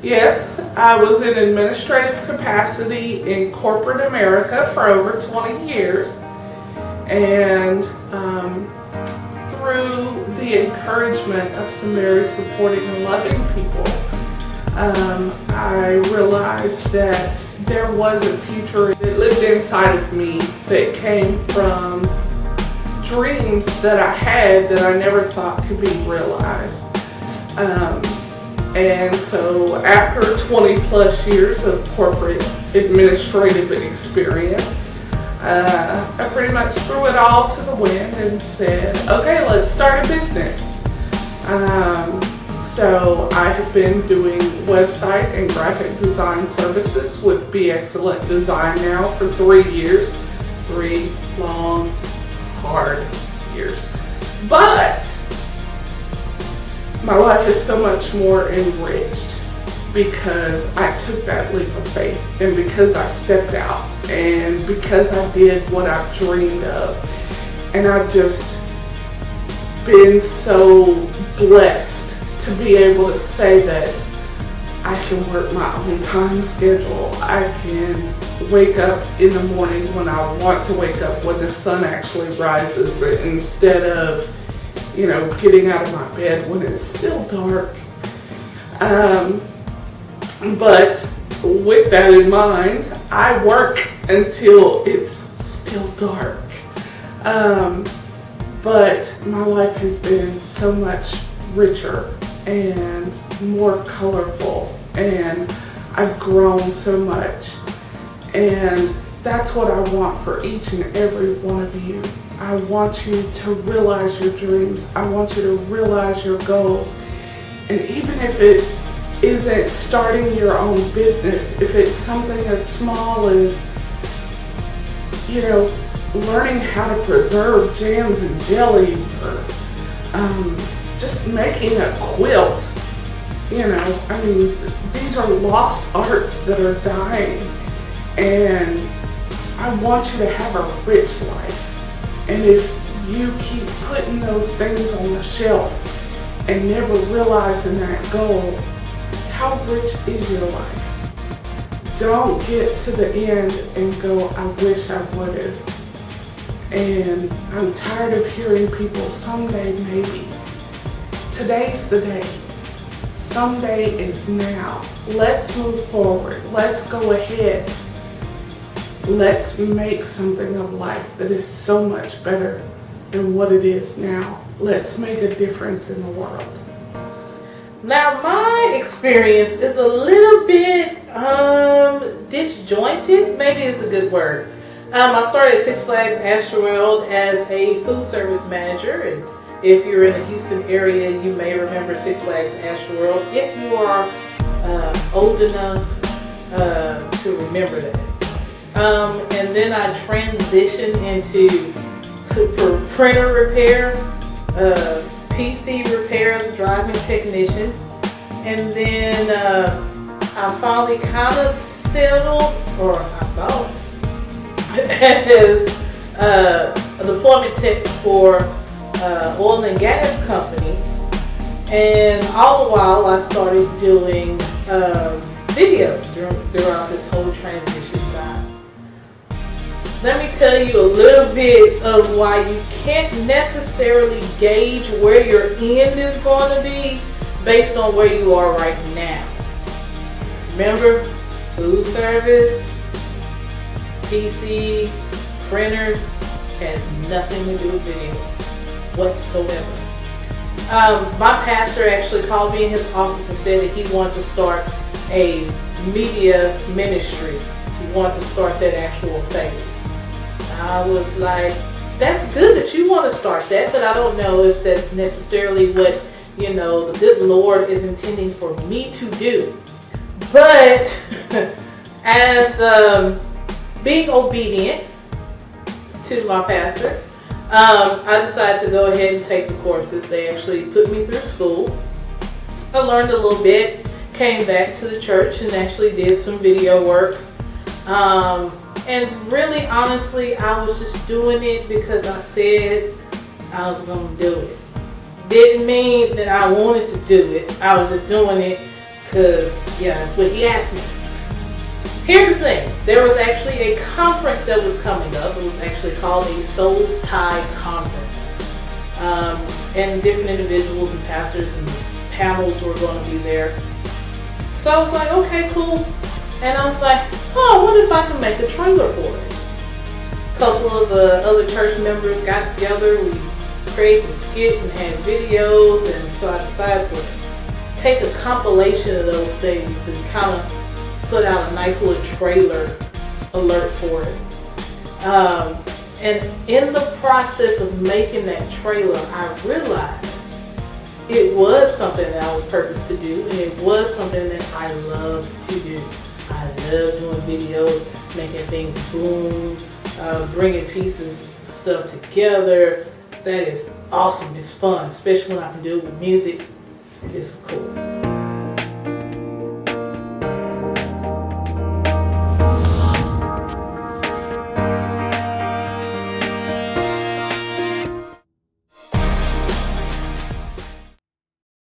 Yes, I was in administrative capacity in corporate America for over 20 years. And through the encouragement of some very supporting and loving people, I realized that there was a future that lived inside of me that came from dreams that I had that I never thought could be realized. And so after 20 plus years of corporate administrative experience, I pretty much threw it all to the wind and said, okay, let's start a business. So I have been doing website and graphic design services with Be Excellent Design now for 3 years. 3 long, hard years. But my life is so much more enriched because I took that leap of faith, and because I stepped out, and because I did what I've dreamed of. And I've just been so blessed to be able to say that I can work my own time schedule. I can wake up in the morning when I want to wake up, when the sun actually rises, instead of, getting out of my bed when it's still dark. But with that in mind, I work until it's still dark. But my life has been so much richer and more colorful, and I've grown so much. And that's what I want for each and every one of you. I want you to realize your dreams. I want you to realize your goals. And even if it isn't starting your own business, if it's something as small as, learning how to preserve jams and jellies, or just making a quilt. These are lost arts that are dying, and I want you to have a rich life. And if you keep putting those things on the shelf and never realizing that goal, how rich is your life? Don't get to the end and go, I wish I would have. And I'm tired of hearing people, someday maybe. Today's the day. Someday is now. Let's move forward. Let's go ahead. Let's make something of life that is so much better than what it is now. Let's make a difference in the world. Now, my experience is a little bit disjointed. Maybe it's a good word. I started at Six Flags Astroworld as a food service manager, and if you're in the Houston area, you may remember Six Flags Astroworld if you are old enough to remember that. And then I transitioned into printer repair, PC repair as a driving technician, and then I finally kind of settled, or I thought, as a deployment tech for oil and gas company. And all the while I started doing videos throughout this whole transition time. Let me tell you a little bit of why you can't necessarily gauge where your end is going to be based on where you are right now. Remember, food service, PC, printers has nothing to do with video whatsoever. My pastor actually called me in his office and said that he wanted to start a media ministry. He wanted to start that actual phase. I was like, that's good that you want to start that, but I don't know if that's necessarily what, the good Lord is intending for me to do. But as being obedient to my pastor, I decided to go ahead and take the courses. They actually put me through school. I learned a little bit, came back to the church and actually did some video work. And really, honestly, I was just doing it because I said I was going to do it. Didn't mean that I wanted to do it. I was just doing it Because, yeah, that's what he asked me. Here's the thing. There was actually a conference that was coming up. It was actually called a Souls Tie Conference. And different individuals and pastors and panels were going to be there. So I was like, okay, cool. And I was like, oh, I wonder if I can make a trailer for it. A couple of other church members got together. We created a skit and had videos. And so I decided to take a compilation of those things and kind of put out a nice little trailer alert for it. And in the process of making that trailer, I realized it was something that I was purposed to do, and it was something that I love to do. I love doing videos, making things boom, bringing pieces, stuff together. That is awesome. It's fun, especially when I can do it with music. It's cool.